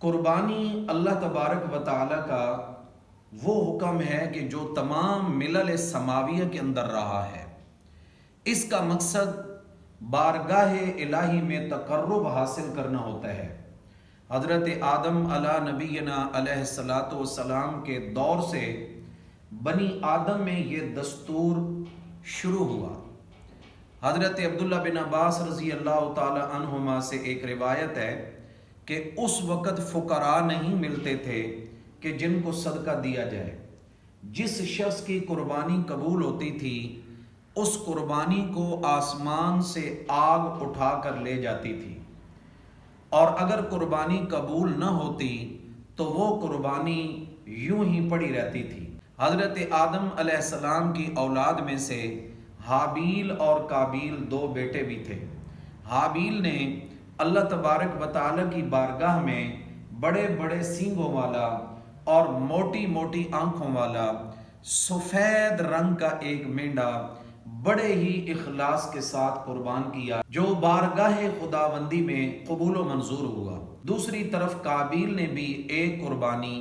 قربانی اللہ تبارک و تعالی کا وہ حکم ہے کہ جو تمام ملل سماویہ کے اندر رہا ہے۔ اس کا مقصد بارگاہ الہی میں تقرب حاصل کرنا ہوتا ہے۔ حضرت آدم علیہ نبینا علیہ الصلاۃ والسلام کے دور سے بنی آدم میں یہ دستور شروع ہوا۔ حضرت عبداللہ بن عباس رضی اللہ تعالی عنہما سے ایک روایت ہے کہ اس وقت فقراء نہیں ملتے تھے کہ جن کو صدقہ دیا جائے۔ جس شخص کی قربانی قبول ہوتی تھی اس قربانی کو آسمان سے آگ اٹھا کر لے جاتی تھی، اور اگر قربانی قبول نہ ہوتی تو وہ قربانی یوں ہی پڑی رہتی تھی۔ حضرت آدم علیہ السلام کی اولاد میں سے حابیل اور قابیل دو بیٹے بھی تھے۔ حابیل نے اللہ تبارک و تعالی کی بارگاہ میں بڑے بڑے سینگوں والا اور موٹی موٹی آنکھوں والا سفید رنگ کا ایک مینڈا بڑے ہی اخلاص کے ساتھ قربان کیا، جو بارگاہ خداوندی میں قبول و منظور ہوا۔ دوسری طرف قابیل نے بھی ایک قربانی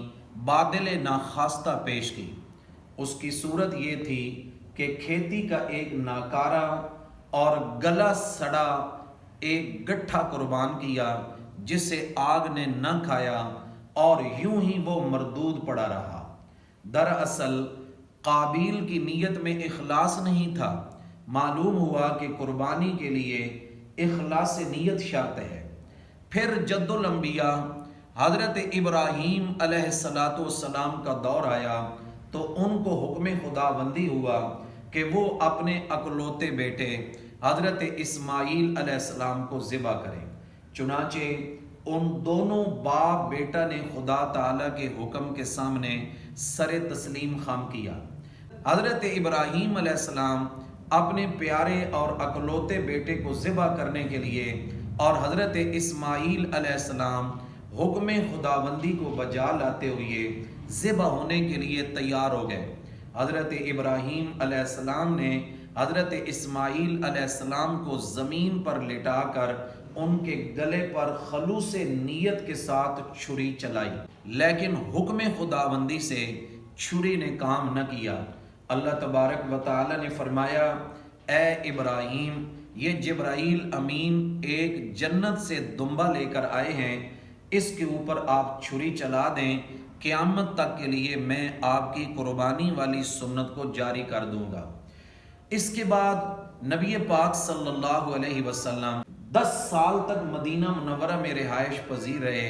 بادل ناخواستہ پیش کی۔ اس کی صورت یہ تھی کہ کھیتی کا ایک ناکارہ اور گلا سڑا ایک گٹھا قربان کیا جسے آگ نے نہ کھایا اور یوں ہی وہ مردود پڑا رہا۔ دراصل قابیل کی نیت میں اخلاص نہیں تھا۔ معلوم ہوا کہ قربانی کے لیے اخلاص نیت شرط ہے۔ پھر جد الانبیاء حضرت ابراہیم علیہ السلام کا دور آیا تو ان کو حکم خداوندی ہوا کہ وہ اپنے اکلوتے بیٹے حضرت اسماعیل علیہ السلام کو ذبح کریں۔ چنانچہ ان دونوں باپ بیٹا نے خدا تعالیٰ کے حکم کے سامنے سر تسلیم خم کیا۔ حضرت ابراہیم علیہ السلام اپنے پیارے اور اکلوتے بیٹے کو ذبح کرنے کے لیے اور حضرت اسماعیل علیہ السلام حکم خداوندی کو بجا لاتے ہوئے ذبح ہونے کے لیے تیار ہو گئے۔ حضرت ابراہیم علیہ السلام نے حضرت اسماعیل علیہ السلام کو زمین پر لٹا کر ان کے گلے پر خلوص نیت کے ساتھ چھری چلائی، لیکن حکم خداوندی سے چھری نے کام نہ کیا۔ اللہ تبارک و تعالی نے فرمایا، اے ابراہیم، یہ جبرائیل امین ایک جنت سے دمبا لے کر آئے ہیں، اس کے اوپر آپ چھری چلا دیں، قیامت تک کے لیے میں آپ کی قربانی والی سنت کو جاری کر دوں گا۔ اس کے بعد نبی پاک صلی اللہ علیہ وسلم 10 سال تک مدینہ منورہ میں رہائش پذیر رہے۔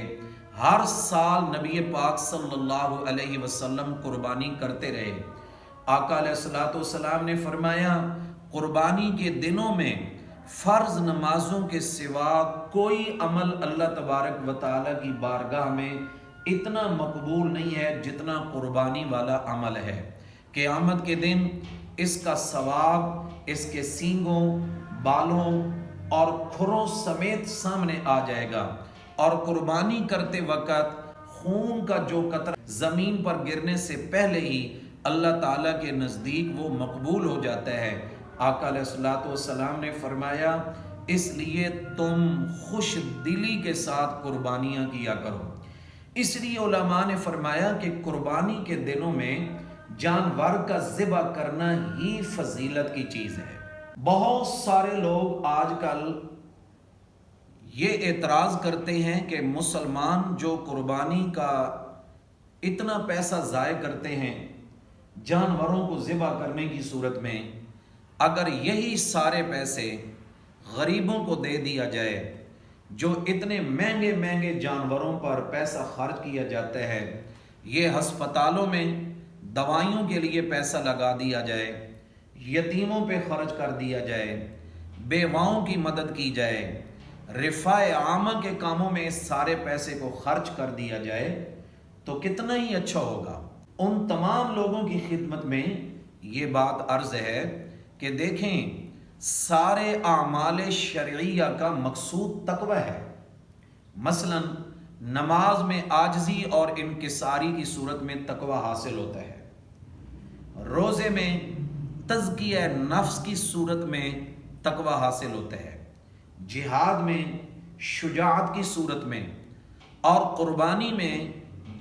ہر سال نبی پاک صلی اللہ علیہ وسلم قربانی کرتے رہے۔ آقا علیہ السلام نے فرمایا، قربانی کے دنوں میں فرض نمازوں کے سوا کوئی عمل اللہ تبارک و تعالیٰ کی بارگاہ میں اتنا مقبول نہیں ہے جتنا قربانی والا عمل ہے۔ قیامت کے دن اس کا ثواب اس کے سینگوں، بالوں اور کھروں سمیت سامنے آ جائے گا، اور قربانی کرتے وقت خون کا جو قطرہ زمین پر گرنے سے پہلے ہی اللہ تعالیٰ کے نزدیک وہ مقبول ہو جاتا ہے۔ آقا علیہ السلام نے فرمایا، اس لیے تم خوش دلی کے ساتھ قربانیاں کیا کرو۔ اس لیے علماء نے فرمایا کہ قربانی کے دنوں میں جانور کا ذبح کرنا ہی فضیلت کی چیز ہے۔ بہت سارے لوگ آج کل یہ اعتراض کرتے ہیں کہ مسلمان جو قربانی کا اتنا پیسہ ضائع کرتے ہیں جانوروں کو ذبح کرنے کی صورت میں، اگر یہی سارے پیسے غریبوں کو دے دیا جائے، جو اتنے مہنگے مہنگے جانوروں پر پیسہ خرچ کیا جاتا ہے، یہ ہسپتالوں میں دوائیوں کے لیے پیسہ لگا دیا جائے، یتیموں پہ خرچ کر دیا جائے، بیواؤں کی مدد کی جائے، رفاع عامہ کے کاموں میں اس سارے پیسے کو خرچ کر دیا جائے تو کتنا ہی اچھا ہوگا۔ ان تمام لوگوں کی خدمت میں یہ بات عرض ہے کہ دیکھیں، سارے اعمال شرعیہ کا مقصود تقوی ہے۔ مثلا نماز میں عاجزی اور انکساری کی صورت میں تقوی حاصل ہوتا ہے، روزے میں تزکیہ نفس کی صورت میں تقوی حاصل ہوتا ہے، جہاد میں شجاعت کی صورت میں، اور قربانی میں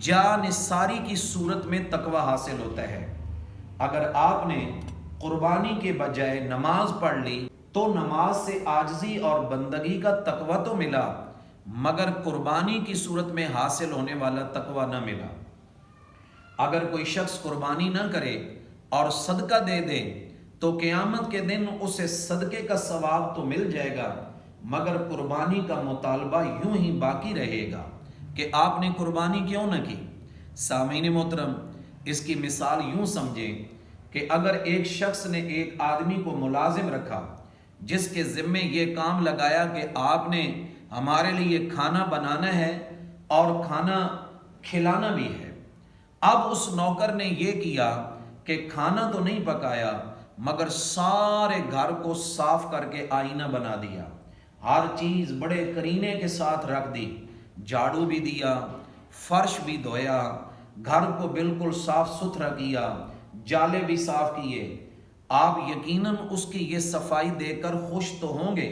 جان ساری کی صورت میں تقوی حاصل ہوتا ہے۔ اگر آپ نے قربانی کے بجائے نماز پڑھ لی تو نماز سے عاجزی اور بندگی کا تقوی تو ملا، مگر قربانی کی صورت میں حاصل ہونے والا تقوی نہ ملا۔ اگر کوئی شخص قربانی نہ کرے اور صدقہ دے دے تو قیامت کے دن اسے صدقے کا ثواب تو مل جائے گا، مگر قربانی کا مطالبہ یوں ہی باقی رہے گا کہ آپ نے قربانی کیوں نہ کی۔ سامعین محترم، اس کی مثال یوں سمجھیں کہ اگر ایک شخص نے ایک آدمی کو ملازم رکھا جس کے ذمے یہ کام لگایا کہ آپ نے ہمارے لیے کھانا بنانا ہے اور کھانا کھلانا بھی ہے۔ اب اس نوکر نے یہ کیا کہ کھانا تو نہیں پکایا مگر سارے گھر کو صاف کر کے آئینہ بنا دیا، ہر چیز بڑے کرینے کے ساتھ رکھ دی، جھاڑو بھی دیا، فرش بھی دھویا، گھر کو بالکل صاف ستھرا کیا، جالے بھی صاف کیے۔ آپ یقیناً اس کی یہ صفائی دیکھ کر خوش تو ہوں گے،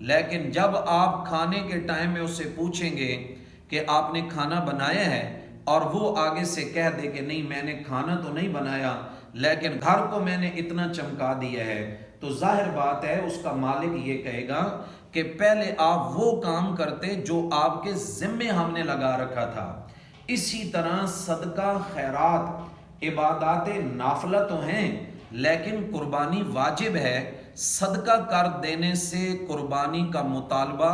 لیکن جب آپ کھانے کے ٹائم میں اسے پوچھیں گے کہ آپ نے کھانا بنایا ہے اور وہ آگے سے کہہ دے کہ نہیں میں نے کھانا تو نہیں بنایا لیکن گھر کو میں نے اتنا چمکا دیا ہے، تو ظاہر بات ہے اس کا مالک یہ کہے گا کہ پہلے آپ وہ کام کرتے جو آپ کے ذمے ہم نے لگا رکھا تھا۔ اسی طرح صدقہ، خیرات، عبادات نافلہ تو ہیں لیکن قربانی واجب ہے۔ صدقہ کر دینے سے قربانی کا مطالبہ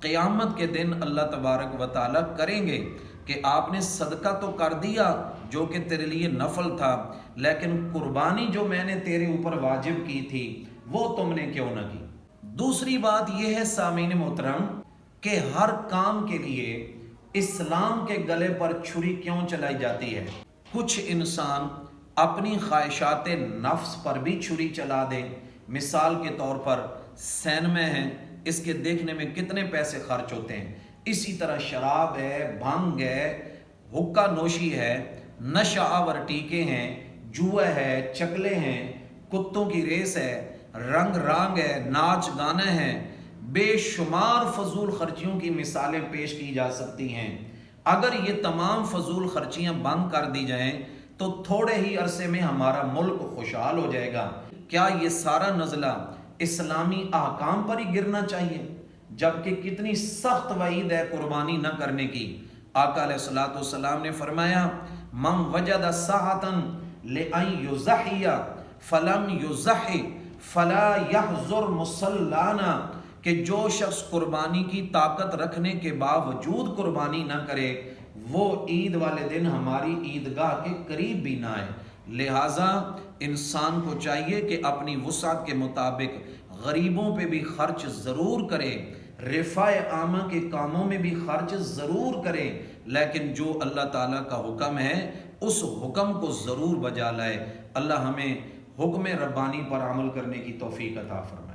قیامت کے دن اللہ تبارک و تعالیٰ کریں گے کہ آپ نے صدقہ تو کر دیا جو کہ تیرے لیے نفل تھا، لیکن قربانی جو میں نے تیرے اوپر واجب کی تھی وہ تم نے کیوں نہ کی۔ دوسری بات یہ ہے سامعین محترم کہ ہر کام کے لیے اسلام کے گلے پر چھری کیوں چلائی جاتی ہے؟ کچھ انسان اپنی خواہشات نفس پر بھی چھری چلا دیں۔ مثال کے طور پر سینما ہے، اس کے دیکھنے میں کتنے پیسے خرچ ہوتے ہیں، اسی طرح شراب ہے، بھنگ ہے، حقہ نوشی ہے، نشہ آور ٹیکے ہیں، جوا ہے، چکلے ہیں، کتوں کی ریس ہے، رنگ رانگ ہے، ناچ گانا ہے، بے شمار فضول خرچیوں کی مثالیں پیش کی جا سکتی ہیں۔ اگر یہ تمام فضول خرچیاں بند کر دی جائیں تو تھوڑے ہی عرصے میں ہمارا ملک خوشحال ہو جائے گا۔ کیا یہ سارا نزلہ اسلامی احکام پر ہی گرنا چاہیے؟ جبکہ کتنی سخت وعید ہے قربانی نہ کرنے کی۔ آقا علیہ الصلوۃ والسلام نے فرمایا من وجد ساعة لأن يضحي فلم يضحي فلا يحضر مصلانا، کہ جو شخص قربانی کی طاقت رکھنے کے باوجود قربانی نہ کرے وہ عید والے دن ہماری عیدگاہ کے قریب بھی نہ آئے۔ لہٰذا انسان کو چاہیے کہ اپنی وسعت کے مطابق غریبوں پہ بھی خرچ ضرور کرے، رفاع عامہ کے کاموں میں بھی خرچ ضرور کرے، لیکن جو اللہ تعالیٰ کا حکم ہے اس حکم کو ضرور بجا لائے۔ اللہ ہمیں حکم ربانی پر عمل کرنے کی توفیق عطا فرمائے۔